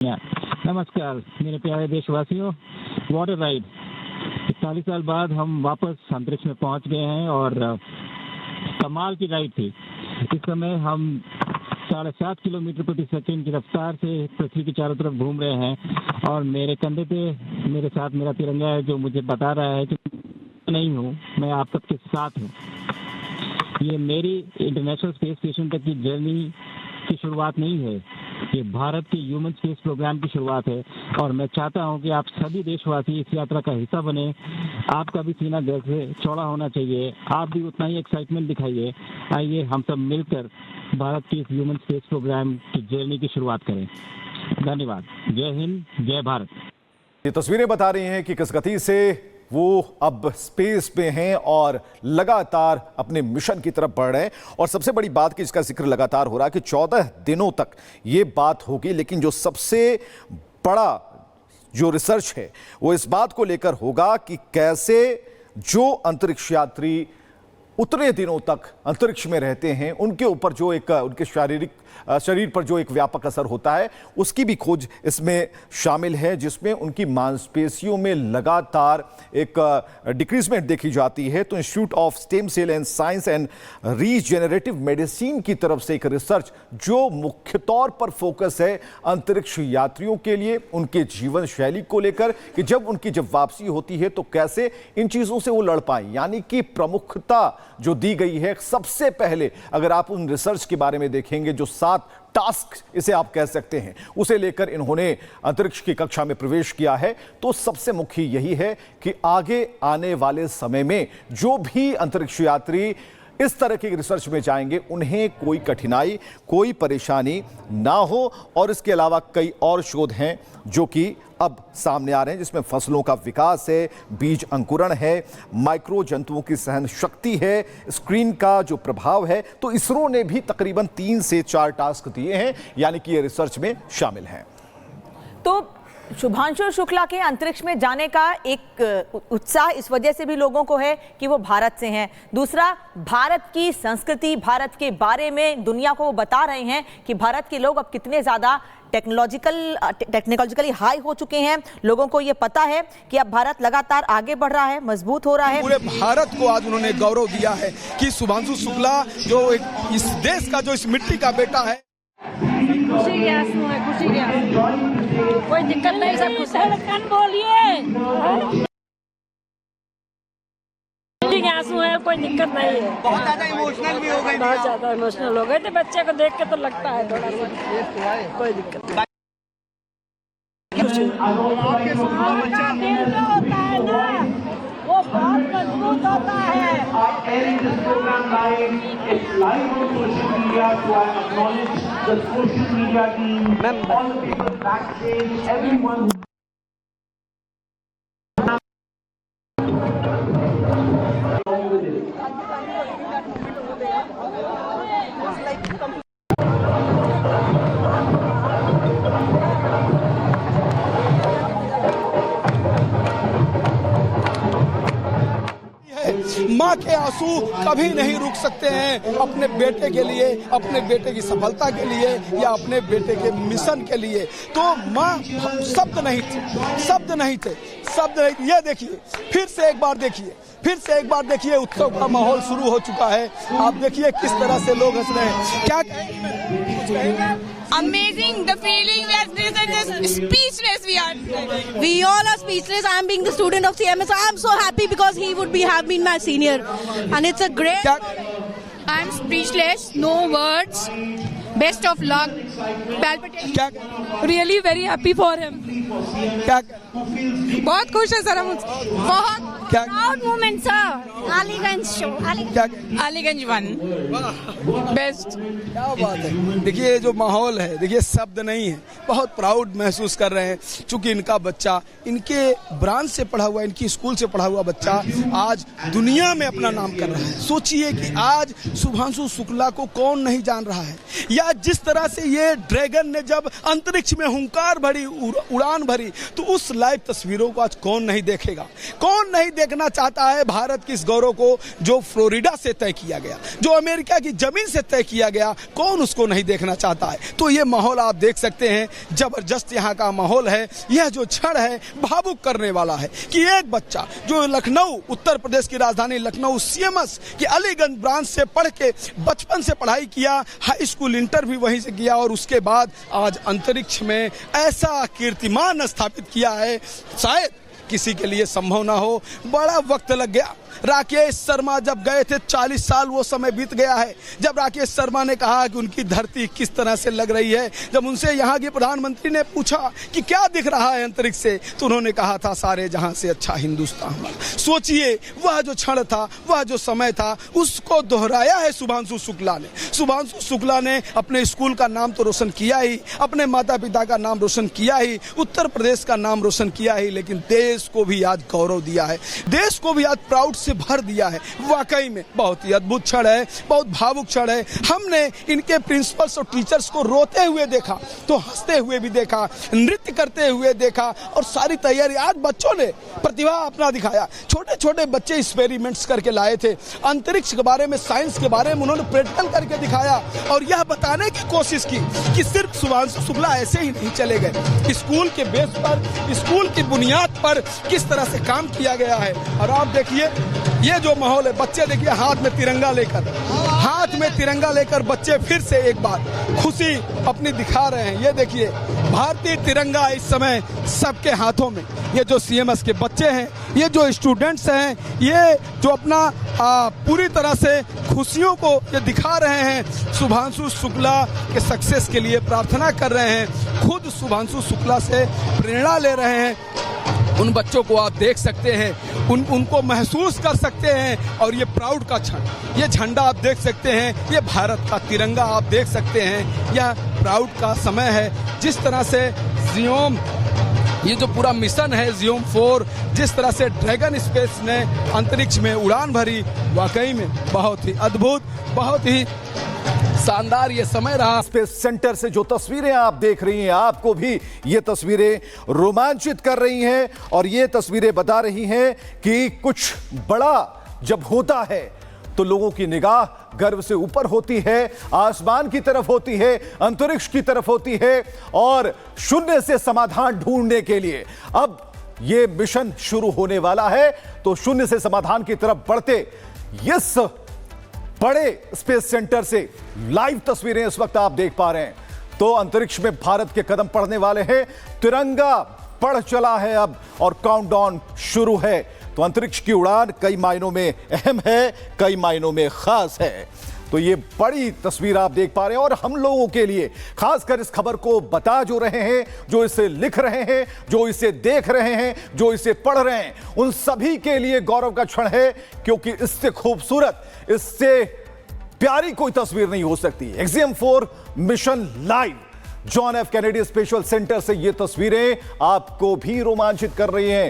नमस्कार मेरे प्यारे देशवासियों। वाटर राइड 40 साल बाद हम वापस अंतरिक्ष में पहुंच गए हैं और कमाल की राइड थी। इस समय हम 7.5 किलोमीटर प्रति सेकंड की रफ्तार से पृथ्वी के चारों तरफ घूम रहे हैं और मेरे कंधे पे मेरे साथ मेरा तिरंगा है जो मुझे बता रहा है कि नहीं हूँ, मैं आप सबके साथ हूँ। ये मेरी इंटरनेशनल स्पेस स्टेशन तक की जर्नी की शुरुआत नहीं है, ये भारत के ह्यूमन स्पेस प्रोग्राम की शुरुआत है और मैं चाहता हूं कि आप सभी देशवासी इस यात्रा का हिस्सा बने। आपका भी सीना गर्व से चौड़ा होना चाहिए, आप भी उतना ही एक्साइटमेंट दिखाइए। आइए हम सब मिलकर भारत के इस ह्यूमन स्पेस प्रोग्राम की जर्नी की शुरुआत करें। धन्यवाद। जय हिंद, जय भारत। ये तस्वीरें बता रही हैं कि किस गति से वो अब स्पेस में हैं और लगातार अपने मिशन की तरफ बढ़ रहे हैं। और सबसे बड़ी बात कि इसका जिक्र लगातार हो रहा है कि 14 दिनों तक ये बात होगी, लेकिन जो सबसे बड़ा जो रिसर्च है वो इस बात को लेकर होगा कि कैसे जो अंतरिक्ष यात्री उतने दिनों तक अंतरिक्ष में रहते हैं उनके ऊपर जो एक उनके शरीर पर जो एक व्यापक असर होता है उसकी भी खोज इसमें शामिल है, जिसमें उनकी मांसपेशियों में लगातार एक डिक्रीजमेंट देखी जाती है। तो Institute of Stem Cell and Science and Regenerative Medicine की तरफ से एक रिसर्च जो मुख्य तौर पर फोकस है अंतरिक्ष यात्रियों के लिए, उनके जीवन शैली को लेकर कि जब उनकी वापसी होती है तो कैसे इन चीजों से वो लड़ पाए, यानी कि प्रमुखता जो दी गई है। सबसे पहले अगर आप उन रिसर्च के बारे में देखेंगे जो 7 टास्क इसे आप कह सकते हैं उसे लेकर इन्होंने अंतरिक्ष की कक्षा में प्रवेश किया है, तो सबसे मुख्य यही है कि आगे आने वाले समय में जो भी अंतरिक्ष यात्री इस तरह की रिसर्च में जाएंगे उन्हें कोई कठिनाई, कोई परेशानी ना हो। और इसके अलावा कई और शोध हैं जो कि अब सामने आ रहे हैं, जिसमें फसलों का विकास है, बीज अंकुरण है, माइक्रो जंतुओं की सहन शक्ति है, स्क्रीन का जो प्रभाव है। तो इसरो ने भी तकरीबन 3 से 4 टास्क दिए हैं, यानी कि ये रिसर्च में शामिल हैं। तो शुभांशु शुक्ला के अंतरिक्ष में जाने का एक उत्साह इस वजह से भी लोगों को है कि वो भारत से हैं। दूसरा, भारत की संस्कृति, भारत के बारे में दुनिया को वो बता रहे हैं कि भारत के लोग अब कितने ज़्यादा टेक्नोलॉजिकली हाई हो चुके हैं। लोगों को ये पता है कि अब भारत लगातार आगे बढ़ रहा है, मजबूत हो रहा है। पूरे भारत को आज उन्होंने गौरव दिया है कि शुभांशु शुक्ला जो इस देश का, जो इस मिट्टी का बेटा है। खुशी के आंसू है, खुशी के आंसू, कोई दिक्कत नहीं, सब खुश है। बोलिए, खुशी के आंसू है, कोई दिक्कत नहीं है। बहुत ज्यादा इमोशनल भी हो गए, बहुत ज्यादा इमोशनल हो गए थे। बच्चे को देख के तो लगता है थोड़ा सा, कोई दिक्कत नहीं। वो बहुत मजबूत होता है। माँ के आंसू कभी नहीं रुक सकते हैं अपने बेटे के लिए, अपने बेटे की सफलता के लिए या अपने बेटे के मिशन के लिए। तो माँ शब्द नहीं थे। ये देखिए, फिर से एक बार देखिए उत्सव का माहौल शुरू हो चुका है। आप देखिए किस तरह से लोग हंस रहे हैं। क्या amazing, the feeling that this is speechless. We all are speechless. I am being the student of CMS. I am so happy because he would have been my senior, and it's a great. I am speechless, no words. Best of luck. Palpitation. Really very happy for him. बहुत खुश है sir हम, बहुत proud moment sir. Aliganj show, Aliganj 1 best. क्या बात है। देखिए जो माहौल है, देखिए शब्द नहीं है, बहुत प्राउड महसूस कर रहे हैं। चूंकि इनका बच्चा, इनके ब्रांच से पढ़ा हुआ, इनकी स्कूल से पढ़ा हुआ बच्चा आज दुनिया में अपना नाम कर रहा है। सोचिए कि आज शुभांशु शुक्ला को कौन नहीं जान रहा है, या जिस तरह से ये ड्रैगन ने जब अंतरिक्ष में हुंकार भरी, उड़ान भरी, तो उस लाइव तस्वीरों को आज कौन नहीं देखेगा, कौन नहीं देखना चाहता है भारत की इस गौरव को जो फ्लोरिडा से तय किया गया, जो अमेरिका की जमीन से तय किया गया, कौन उसको नहीं देखना चाहता है। तो ये माहौल आप देख सकते हैं, जबरदस्त यहाँ का माहौल है। यह जो क्षण है भावुक करने वाला है कि एक बच्चा जो लखनऊ, उत्तर प्रदेश की राजधानी लखनऊ CMS की अलीगंज ब्रांच से पढ़ के बचपन से पढ़ाई किया, हाई स्कूल इंटर भी वहीं से किया और उसके बाद आज अंतरिक्ष में ऐसा कीर्तिमान स्थापित किया है, शायद किसी के लिए संभव ना हो। बड़ा वक्त लग गया। राकेश शर्मा जब गए थे 40 साल वो समय बीत गया है। जब राकेश शर्मा ने कहा कि उनकी धरती किस तरह से लग रही है, जब उनसे यहाँ के प्रधानमंत्री ने पूछा कि क्या दिख रहा है अंतरिक्ष से, तो उन्होंने कहा था सारे जहां से अच्छा हिंदुस्तान हमारा। सोचिए वह जो क्षण था, वह जो समय था, उसको दोहराया है शुभांशु शुक्ला ने। शुभांशु शुक्ला ने अपने स्कूल का नाम तो रोशन किया ही, अपने माता पिता का नाम रोशन किया ही, उत्तर प्रदेश का नाम रोशन किया ही, लेकिन देश को भी आज गौरव दिया है, देश को भी आज प्राउड से भर दिया है। वाकई में बहुत ही अद्भुत क्षण है, बहुत भावुक क्षण है। हमने इनके प्रिंसिपल्स और टीचर्स को रोते हुए देखा, तो हंसते हुए भी देखा, नृत्य करते हुए देखा, और सारी तैयारी आज बच्चों ने प्रतिभा अपना दिखाया। छोटे छोटे बच्चे एक्सपेरिमेंट्स करके लाए थे, अंतरिक्ष के बारे में, साइंस के बारे में उन्होंने प्रैक्टिकल करके दिखाया और यह बताने की कोशिश की कि सिर्फ शुभांशु शुक्ला ऐसे ही नहीं चले गए। स्कूल के बेस पर, स्कूल की बुनियाद पर किस तरह से काम किया गया है। और आप देखिए ये जो माहौल है, बच्चे देखिए हाथ में तिरंगा लेकर बच्चे फिर से एक बार खुशी अपनी दिखा रहे हैं। ये देखिए भारतीय तिरंगा इस समय सबके हाथों में। ये जो CMS के बच्चे हैं, ये जो स्टूडेंट्स हैं, ये जो अपना पूरी तरह से खुशियों को ये दिखा रहे हैं, शुभांशु शुक्ला के सक्सेस के लिए प्रार्थना कर रहे हैं, खुद शुभांशु शुक्ला से प्रेरणा ले रहे हैं। उन बच्चों को आप देख सकते हैं, उनको महसूस कर सकते हैं। और ये प्राउड का क्षण, ये झंडा आप देख सकते हैं, ये भारत का तिरंगा आप देख सकते हैं। यह प्राउड का समय है। जिस तरह से जियोम, ये जो पूरा मिशन है जियोम 4, जिस तरह से ड्रैगन स्पेस ने अंतरिक्ष में उड़ान भरी, वाकई में बहुत ही अद्भुत, बहुत ही शानदार ये समय रहा। स्पेस सेंटर से जो तस्वीरें आप देख रही हैं, आपको भी ये तस्वीरें रोमांचित कर रही हैं और ये तस्वीरें बता रही हैं कि कुछ बड़ा जब होता है तो लोगों की निगाह गर्व से ऊपर होती है, आसमान की तरफ होती है, अंतरिक्ष की तरफ होती है और शून्य से समाधान ढूंढने के लिए अब ये मिशन शुरू होने वाला है। तो शून्य से समाधान की तरफ बढ़ते इस बड़े स्पेस सेंटर से लाइव तस्वीरें इस वक्त आप देख पा रहे हैं। तो अंतरिक्ष में भारत के कदम पड़ने वाले हैं, तिरंगा बढ़ चला है अब और काउंटडाउन शुरू है। तो अंतरिक्ष की उड़ान कई मायनों में अहम है, कई मायनों में खास है। तो ये बड़ी तस्वीर आप देख पा रहे हैं और हम लोगों के लिए खासकर इस खबर को बता जो रहे हैं, जो इसे लिख रहे हैं, जो इसे देख रहे हैं, जो इसे पढ़ रहे हैं, उन सभी के लिए गौरव का क्षण है, क्योंकि इससे खूबसूरत, इससे प्यारी कोई तस्वीर नहीं हो सकती। Axiom 4 mission live John F Kennedy special centre से ये तस्वीरें आपको भी रोमांचित कर रही हैं।